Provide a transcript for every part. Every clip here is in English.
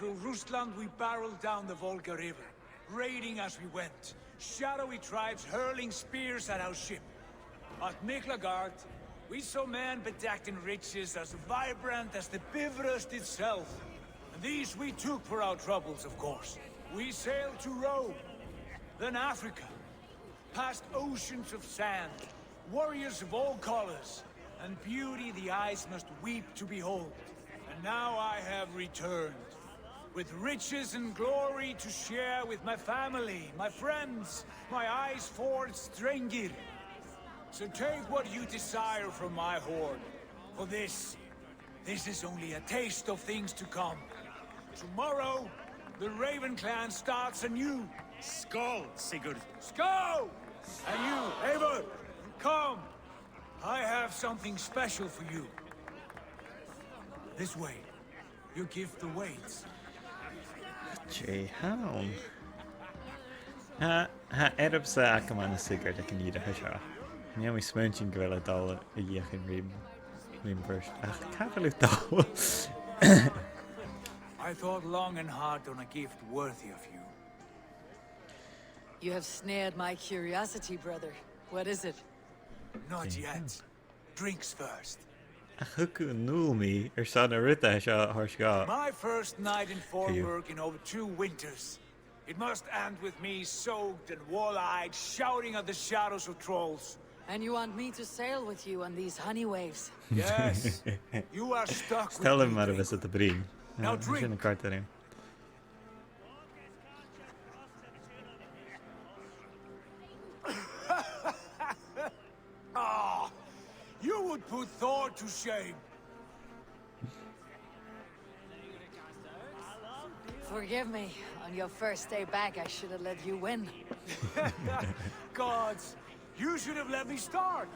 Through Rusland we barreled down the Volga River, raiding as we went. Shadowy tribes hurling spears at our ship. At Miklagard, we saw men bedecked in riches as vibrant as the Bifrost itself. And these we took for our troubles, of course. We sailed to Rome, then Africa, past oceans of sand, warriors of all colors, and beauty the eyes must weep to behold. And now I have returned, with riches and glory to share with my family, my friends, my eyes-forged Strengir. So take what you desire from my horde. For this is only a taste of things to come. Tomorrow, the Raven clan starts anew. Skål, Sigurd. Skål! And you, Eivor, come. I have something special for you. This way. Your gift awaits. Jehan. Ha erb sa akaman Sigurd I can eat a hasha. Now we smunching gorilla doll a yachin ream first. I thought long and hard on a gift worthy of you. You have snared my curiosity, brother. What is it? Not yet. Drinks first. Huku nul me or son a rita harshga. My first night in Fornburg in over 2 winters. It must end with me soaked and wall-eyed, shouting at the shadows of trolls. And you want me to sail with you on these honey waves? Yes. You are stuck with Tell him me, out of us at the brim. Now drink. Ah, you would put Thor to shame. Forgive me. On your first day back, I should have let you win. Gods, you should have let me start.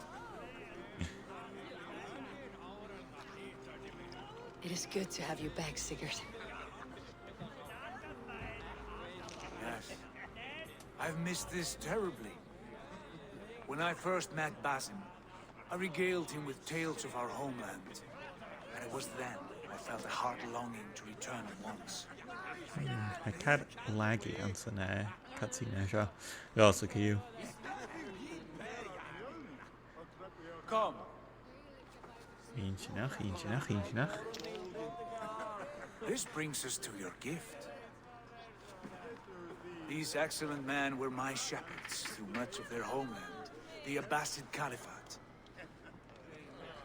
It is good to have you back, Sigurd. Yes. I've missed this terribly. When I first met Basim, I regaled him with tales of our homeland. And it was then I felt a heart longing to return at once. I can't laggy on some cutscene show. We also can you. Come. This brings us to your gift. These excellent men were my shepherds through much of their homeland, the Abbasid Caliphate.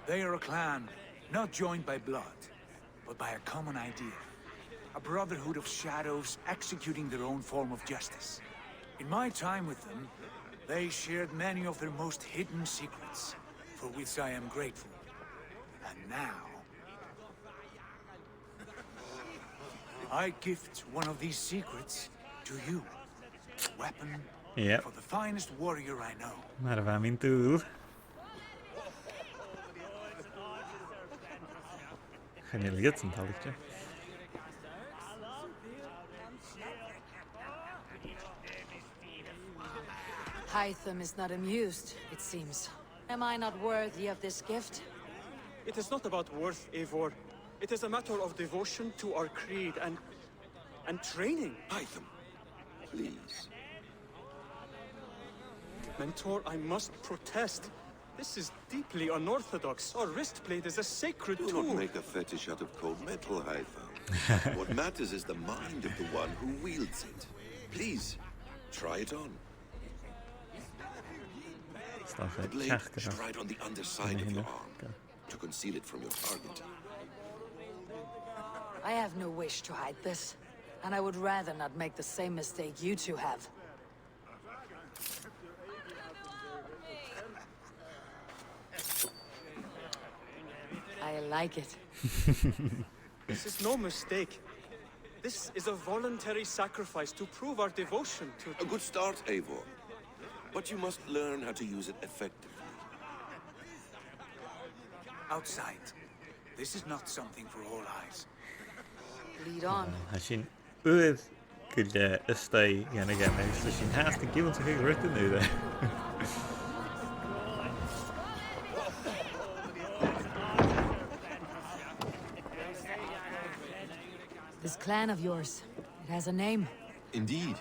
They are a clan, not joined by blood, but by a common idea. A brotherhood of shadows executing their own form of justice. In my time with them, they shared many of their most hidden secrets, for which I am grateful. And now, I gift one of these secrets to you. Weapon for the finest warrior I know. Maravami tool. Gaan jullie het een talletje? Hytham is not amused, it seems. Am I not worthy of this gift? It is not about worth, Eivor. It is a matter of devotion to our creed and training. Hytham, please. Mentor, I must protest. This is deeply unorthodox. Our wristblade is a sacred tool. Do not make a fetish out of cold metal, Hytham. What matters is the mind of the one who wields it. Please, try it on. The blade should ride on the underside of your arm, to conceal it from your target. I have no wish to hide this, and I would rather not make the same mistake you two have. I like it. This is no mistake. This is a voluntary sacrifice to prove our devotion to... A good start, Eivor. But you must learn how to use it effectively. Outside. This is not something for all eyes. Lead on. Hashin uur kulle stay gaan again. Hashin haast een given to get written nu there. This clan of yours, it has a name. Indeed.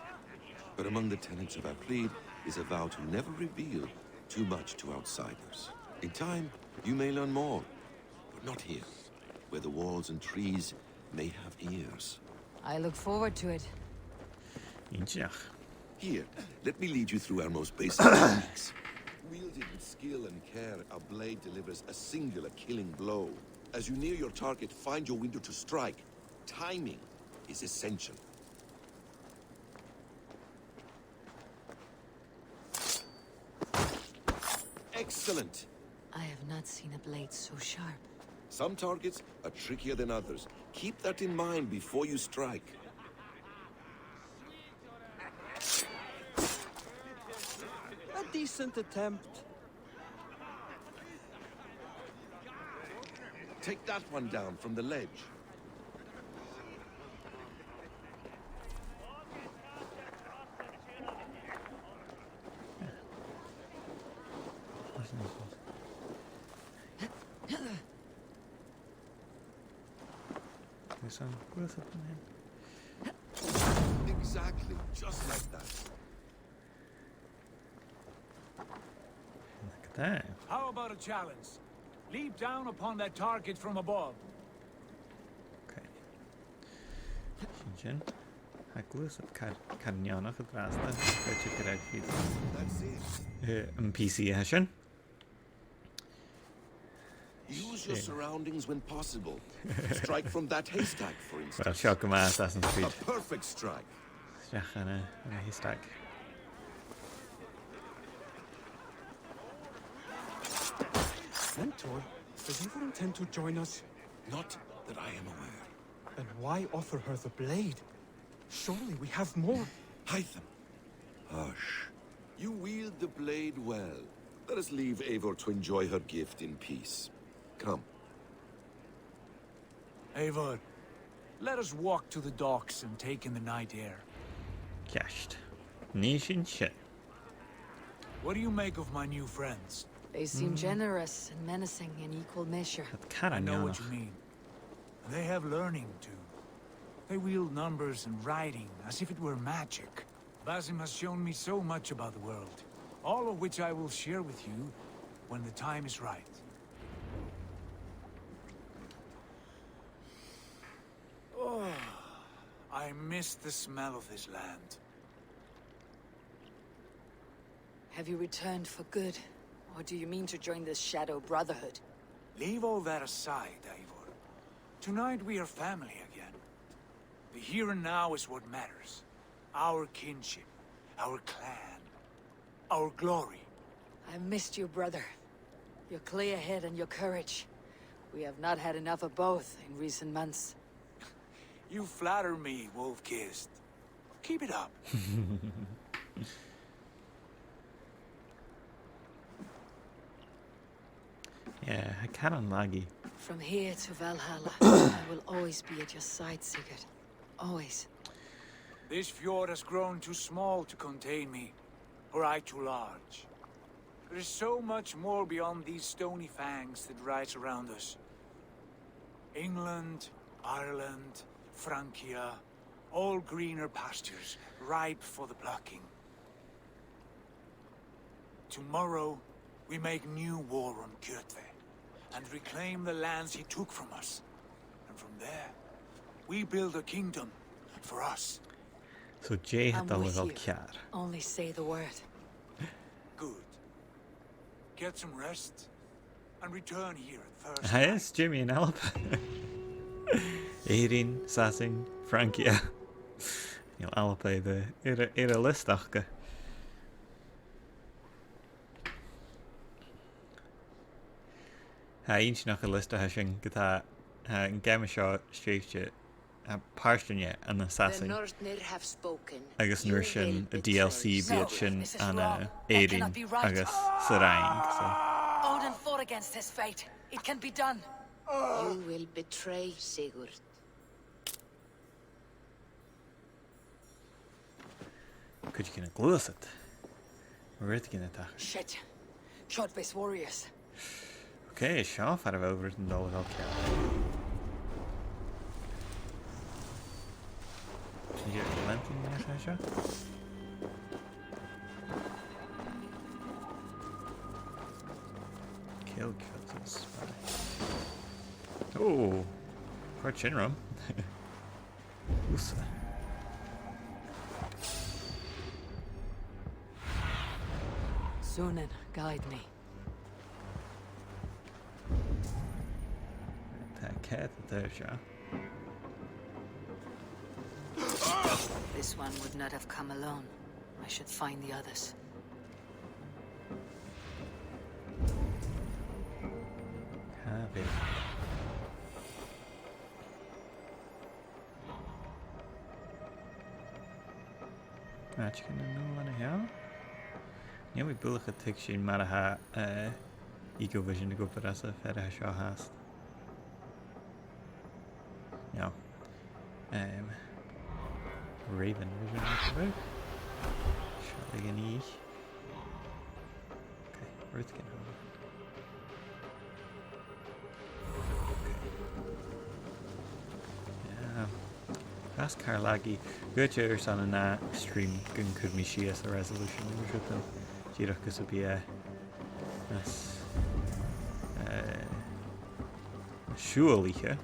But among the tenets of our creed is a vow to never reveal too much to outsiders. In time, you may learn more, but not here, where the walls and trees may have ears. I look forward to it. Inchach. Here, let me lead you through our most basic techniques. Wielded with skill and care, our blade delivers a singular killing blow. As you near your target, find your window to strike. Timing is essential. Excellent! I have not seen a blade so sharp. Some targets are trickier than others. Keep that in mind before you strike. A decent attempt. Take that one down from the ledge. This one, where's it Exactly, just like that. Look at that. How about a challenge? Leap down upon that target from above. Okay. Sinjin. Haglus at Carnianach at Rasta. Go check it out. That's it. PC Hessian. Use your surroundings when possible. Strike from that haystack, for instance. Well, shock him ass, Assassin's Creed. A perfect strike. Strach yn y haystack. Mentor, does Eivor intend to join us? Not that I am aware. Then why offer her the blade? Surely we have more. Hytham. Hush. You wield the blade well. Let us leave Eivor to enjoy her gift in peace. Come. Eivor, let us walk to the docks and take in the night air. Cashed. Nation shit. What do you make of my new friends? They seem generous and menacing in equal measure. At I know what you Carnianach. mean. They have learning too. They wield numbers and writing as if it were magic. Basim has shown me so much about the world, all of which I will share with you when the time is right. Oh, I miss the smell of this land. Have you returned for good? Or do you mean to join this Shadow Brotherhood? Leave all that aside, Eivor. Tonight we are family again. The here and now is what matters. Our kinship, our clan, our glory. I missed you, brother. Your clear head and your courage. We have not had enough of both in recent months. You flatter me, Wolf-Kissed. Keep it up. Yeah, I can't laggy. From here to Valhalla, I will always be at your side, Sigurd. Always. This fjord has grown too small to contain me, or I too large. There is so much more beyond these stony fangs that rise around us. England, Ireland, Francia, all greener pastures, ripe for the plucking. Tomorrow, we make new war on Gàidhlig, and reclaim the lands he took from us. And from there, we build a kingdom for us. So Jay had I'm the with little you. cat. Only say the word. Good. Get some rest, and return here at first. Hi, it's Jimmy and Alp. Erin, Sassing, Frankia. You'll Alp the era listachke. Ha each nach a list of hashing gata in Gamashaw Street Pàirt and Assassin. have spoken. Agus nurshin a DLC biatchin and Erin agus Sarang. So Odin fought against his fate. It can be done. You will betray Sigurd. could you get a glue it? We're it gonna attack. Shit. Short-based warriors. Okay, Shaw out of over and all okay. You're planting that, Asha? Kill cuts spy. Oh, quite Shinram. Usa. Sunan, guide me. That cat there, Shah. This one would not have come alone. I should find the others. Have it. Match can know on here. Yeah, we build a tick in Maraha Eco Vision to go for us if it has your hast. No. Raven Vision about. Shall we need? Okay, Earth can hold. Yeah. Fast Carlagi. Good cheers on a stream. Gun could me she as a resolution. We should them. Tìodhlac would be a. That's. Surely here.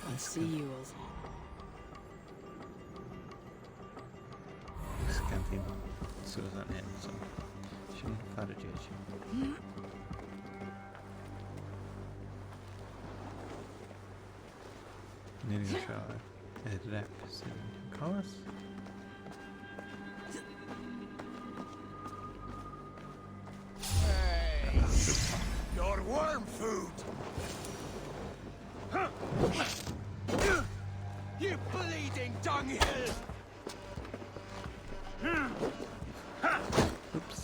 I see you all. Scantin. So is that him, so. Shouldn't have had a judge. Needing a shower. A rep. Call us. Your worm food! You bleeding dunghill! Oops.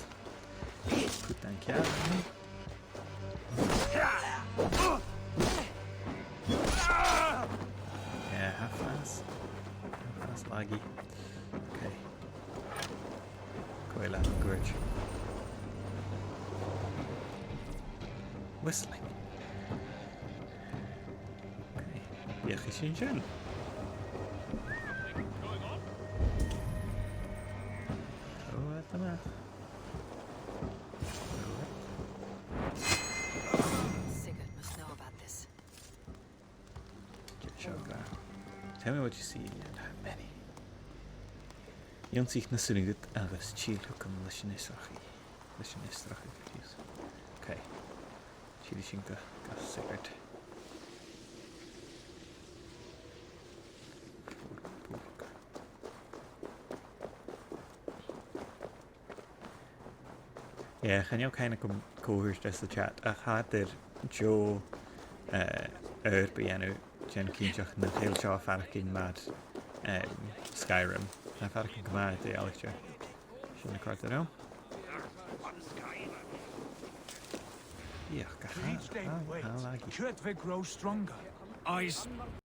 Put that cat on me. Yeah, half fast. Half fast laggy. Okay. Quite loud gorge. Whistling. Okay. Yeah, Shin. Throw at the mouth. Sigurd must know about this. Tell me what you see and how many. Jon sich na sunnigut agus Tìodhlac Lishinistrachi. Okay. Tìodhlac gas Sigurd. Yeah, can you kind of come cohort this the chat? I had there Joe Bianu Jen Kinchach na Tail Shaw Farkin Mad Skyrim. I Farkin Command the Alexa. Shouldn't have caught it now. Yeah, Each day we wait, Gàidhlig grows stronger. Eyes